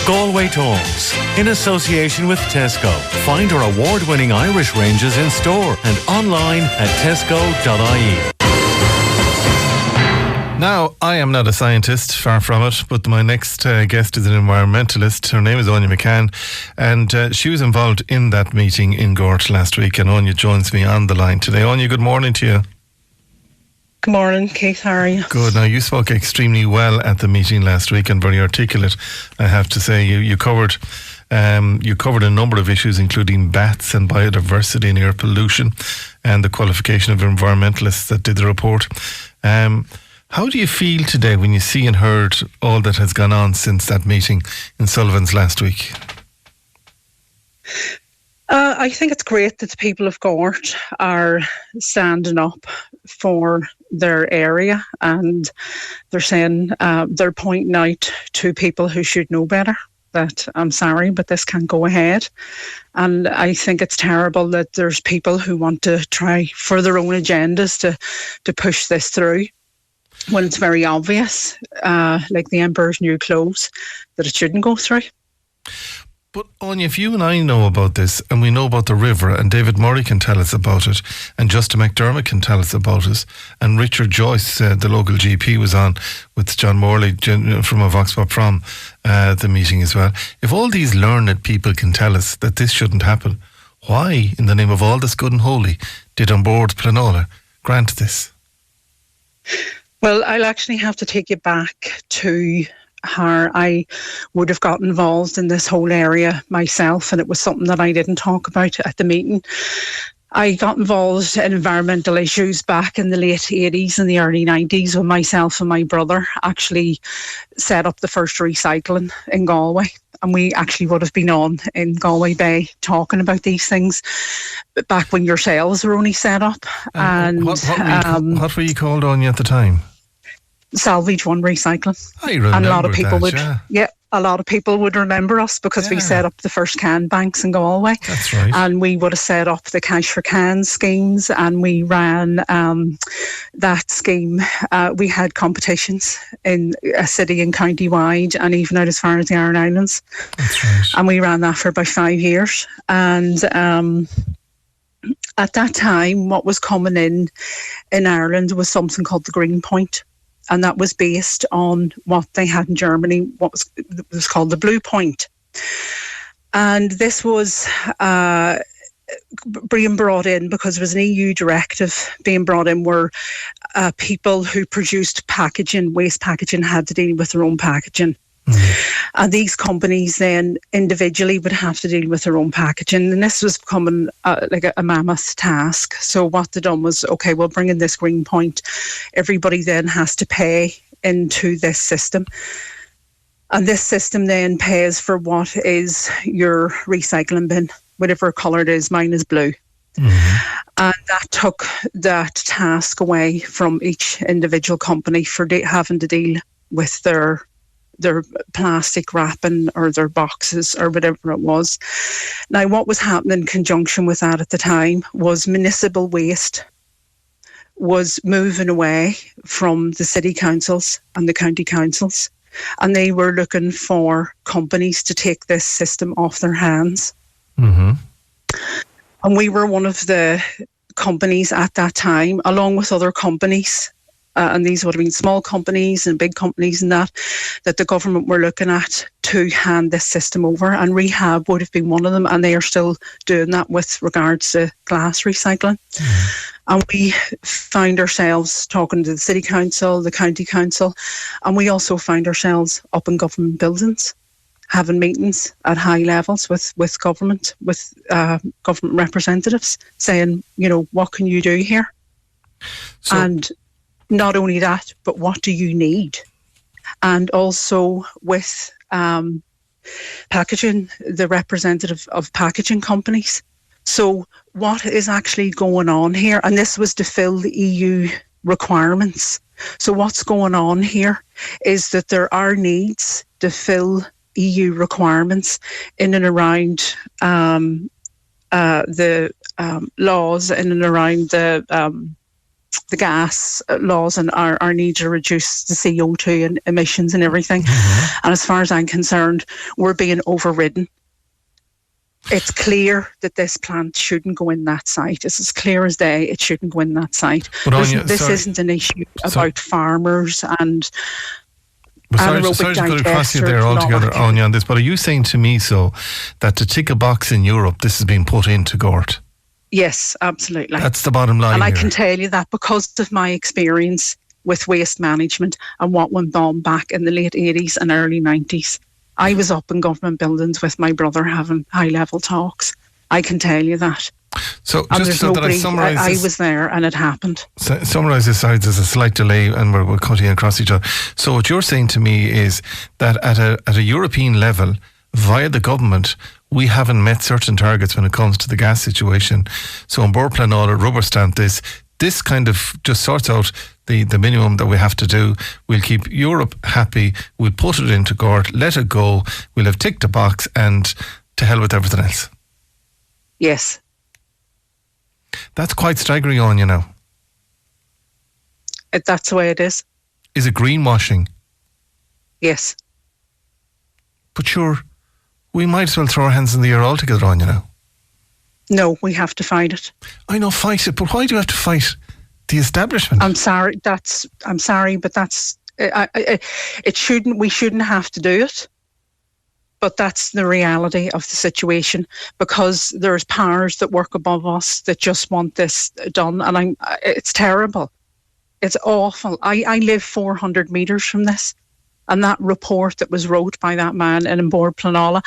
Galway Talks, in association with Tesco. Find our award-winning Irish ranges in store and online at tesco.ie. Now, I am not a scientist, far from it, but my next guest is an environmentalist. Her name is Áine McCann, and she was involved in that meeting in Gort last week, and Áine joins me on the line today. Áine, good morning to you. Good morning, Keith. How are you? Good. Now, you spoke extremely well at the meeting last week and very articulate, I have to say. You covered a number of issues, including bats and biodiversity and air pollution, and the qualification of environmentalists that did the report. How do you feel today when you see and heard all that has gone on since that meeting in Sullivan's last week? I think it's great that the people of Gort are standing up for their area, and they're saying, they're pointing out to people who should know better that I'm sorry, but this can't go ahead. And I think it's terrible that there's people who want to try for their own agendas to push this through, when it's very obvious, like the Emperor's new clothes, that it shouldn't go through. But Áine, if you and I know about this, and we know about the river, and David Murray can tell us about it, and Justin McDermott can tell us about it, and Richard Joyce, the local GP, was on with John Morley from a Vox Pop from the meeting as well. If all these learned people can tell us that this shouldn't happen, why, in the name of all that's good and holy, did An Bord Pleanála grant this? Well, I'll actually have to take you back to how I would have got involved in this whole area myself, and it was something that I didn't talk about at the meeting. I got involved in environmental issues back in the late 80s and the early 90s when myself and my brother actually set up the first recycling in Galway. And we actually would have been on in Galway Bay talking about these things back when yourselves were only set up. And what were you called on at the time? Salvage One Recycling. I remember and a lot of people that, a lot of people would remember us because we set up the first can banks in Galway. That's right. And we would have set up the Cash for Cans schemes, and we ran that scheme. We had competitions in a city and county wide, and even out as far as the Aran Islands. That's right. And we ran that for about 5 years. And at that time, what was coming in Ireland was something called the Green Point. And that was based on what they had in Germany, what was called the Blue Point. And this was being brought in because there was an EU directive being brought in where people who produced packaging, waste packaging, had to deal with their own packaging. Mm-hmm. And these companies then individually would have to deal with their own packaging, and this was becoming like a mammoth task. So what they done was, okay, we'll bring in this Green Point. Everybody then has to pay into this system, and this system then pays for what is your recycling bin, whatever colour it is. Mine is blue. Mm-hmm. And that took that task away from each individual company for having to deal with their plastic wrapping or their boxes or whatever it was. Now, what was happening in conjunction with that at the time was municipal waste was moving away from the city councils and the county councils, and they were looking for companies to take this system off their hands. Mm-hmm. And we were one of the companies at that time, along with other companies, and these would have been small companies and big companies and that the government were looking at to hand this system over. And rehab would have been one of them, and they are still doing that with regards to glass recycling. Mm. And we found ourselves talking to the city council, the county council, and we also found ourselves up in government buildings, having meetings at high levels with government, with government representatives, saying, you know, what can you do here? And not only that, but what do you need? And also with packaging, the representative of packaging companies. So what is actually going on here? And this was to fill the EU requirements. So what's going on here is that there are needs to fill EU requirements in and around the laws, in and around the the gas laws and our need to reduce the CO2 and emissions and everything. And as far as I'm concerned, we're being overridden. It's clear that this plant shouldn't go in that site. It's as clear as day. It shouldn't go in that site. This isn't an issue about farmers and sorry to go across you there altogether, Áine, on this, but are you saying to me that to tick a box in Europe, this has been put into Gort? Yes, absolutely. That's the bottom line. And here. I can tell you that because of my experience with waste management and what went on back in the late 80s and early 90s. I was up in government buildings with my brother having high-level talks. I can tell you that. So just so that I summarise I was there and it happened. Summarise this side, there's a slight delay and we're cutting across each other. So what you're saying to me is that at a European level, via the government, we haven't met certain targets when it comes to the gas situation. So on board plan order, rubber stamp this kind of just sorts out the minimum that we have to do. We'll keep Europe happy. We'll put it into Gort, let it go. We'll have ticked the box and to hell with everything else. Yes. That's quite staggering on you now. That's the way it is. Is it greenwashing? Yes. But sure, we might as well throw our hands in the air altogether on you now. No, we have to fight it. I know, fight it, but why do you have to fight the establishment? I'm sorry, but that's it shouldn't. We shouldn't have to do it. But that's the reality of the situation, because there's powers that work above us that just want this done, and it's terrible. It's awful. I live 400 metres from this, and that report that was wrote by that man in Bord Pleanála,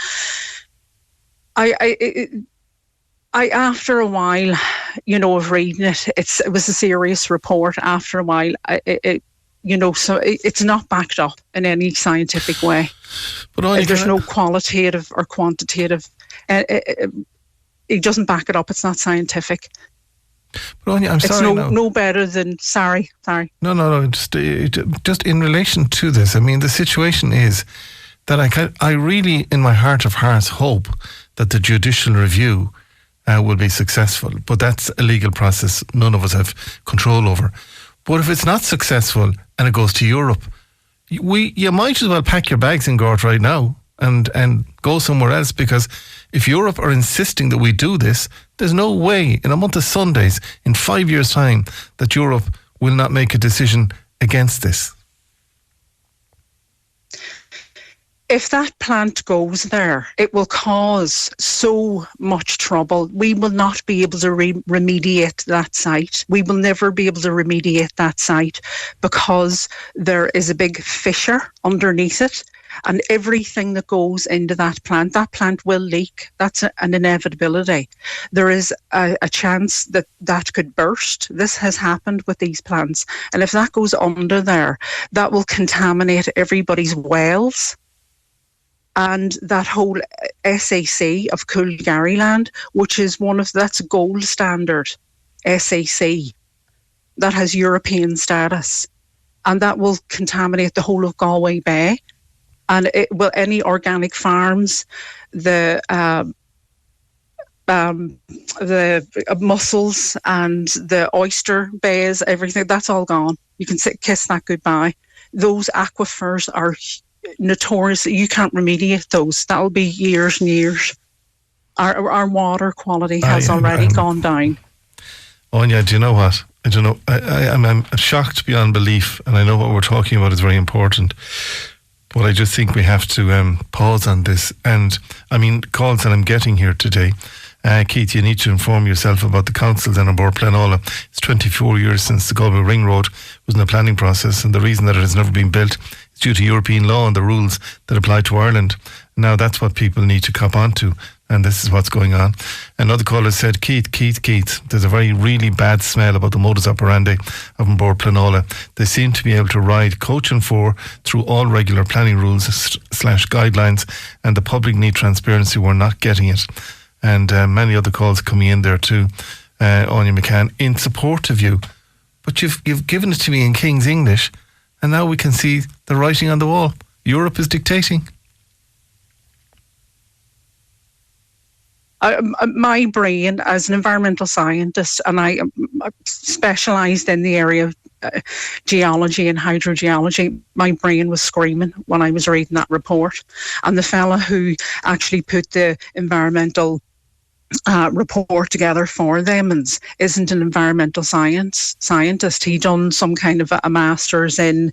I after a while, of reading it, it was a serious report. After a while, so it's not backed up in any scientific way. But there's no qualitative or quantitative. It doesn't back it up. It's not scientific. But Áine, I'm sorry. It's no better than sorry. No. Just in relation to this, I mean, the situation is that I really, in my heart of hearts, hope that the judicial review will be successful. But that's a legal process none of us have control over. But if it's not successful and it goes to Europe, you might as well pack your bags in Gort right now and go somewhere else, because if Europe are insisting that we do this, there's no way in a month of Sundays, in 5 years' time, that Europe will not make a decision against this. If that plant goes there, it will cause so much trouble. We will not be able to remediate that site. We will never be able to remediate that site because there is a big fissure underneath it, and everything that goes into that plant will leak. That's an inevitability. There is a chance that could burst. This has happened with these plants. And if that goes under there, that will contaminate everybody's wells. And that whole SAC of Coolgarryland, which is that's gold standard SAC, that has European status, and that will contaminate the whole of Galway Bay, and it will any organic farms, the mussels and the oyster bays, everything, that's all gone. You can kiss that goodbye. Those aquifers are notorious. You can't remediate those. That'll be years and years. Our water quality has already gone down. Áine, do you know what? I don't know. I'm shocked beyond belief, and I know what we're talking about is very important. But I just think we have to pause on this. And I mean, calls that I'm getting here today. Keith, you need to inform yourself about the council then on Bord Pleanála. It's 24 years since the Galway Ring Road was in the planning process, and the reason that it has never been built is due to European law and the rules that apply to Ireland. Now that's what people need to cop onto, and this is what's going on. Another caller said, Keith, there's a very really bad smell about the modus operandi of Bord Pleanála. They seem to be able to ride coach and four through all regular planning rules / guidelines, and the public need transparency. We're not getting it. And many other calls coming in there too, Áine McCann, in support of you. But you've given it to me in King's English, and now we can see the writing on the wall. Europe is dictating. My brain as an environmental scientist, and I specialised in the area of geology and hydrogeology, my brain was screaming when I was reading that report. And the fella who actually put the environmental report together for them and isn't an environmental scientist. He done some kind of a master's in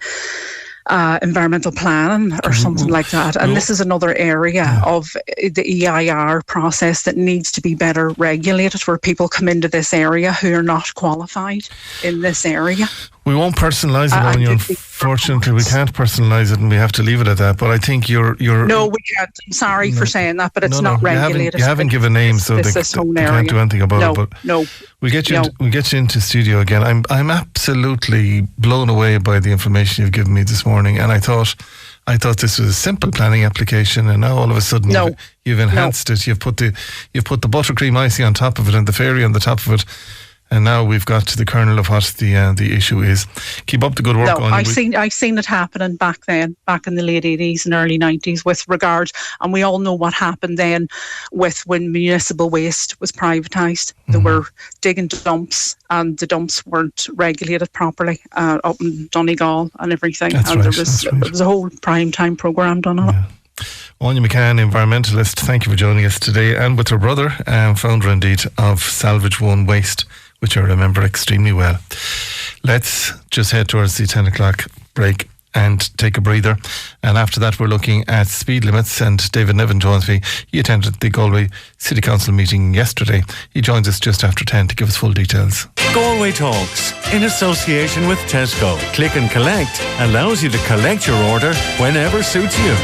environmental planning or something like that. And this is another area of the EIR process that needs to be better regulated, where people come into this area who are not qualified in this area. We won't personalise it on you. Unfortunately, we can't personalise it, and we have to leave it at that. But I think you're. No, we can't. I'm sorry for saying that, but it's not regulated. You haven't given names, so they can't do anything about it. But we'll get you into studio again. I'm absolutely blown away by the information you've given me this morning, and I thought this was a simple planning application, and now all of a sudden you've enhanced it. You've put the buttercream icing on top of it and the fairy on the top of it. And now we've got to the kernel of what the issue is. Keep up the good work. I've seen it happening back in the late 80s and early 90s with regard, and we all know what happened then when municipal waste was privatised. They were digging dumps, and the dumps weren't regulated properly up in Donegal and everything. There was a whole prime time programme done on it. Áine McCann, environmentalist, thank you for joining us today, and with her brother, founder indeed of Salvage One Waste, which I remember extremely well. Let's just head towards the 10 o'clock break and take a breather. And after that, we're looking at speed limits. And David Nevin joins me. He attended the Galway City Council meeting yesterday. He joins us just after 10 to give us full details. Galway Talks, in association with Tesco. Click and Collect allows you to collect your order whenever suits you.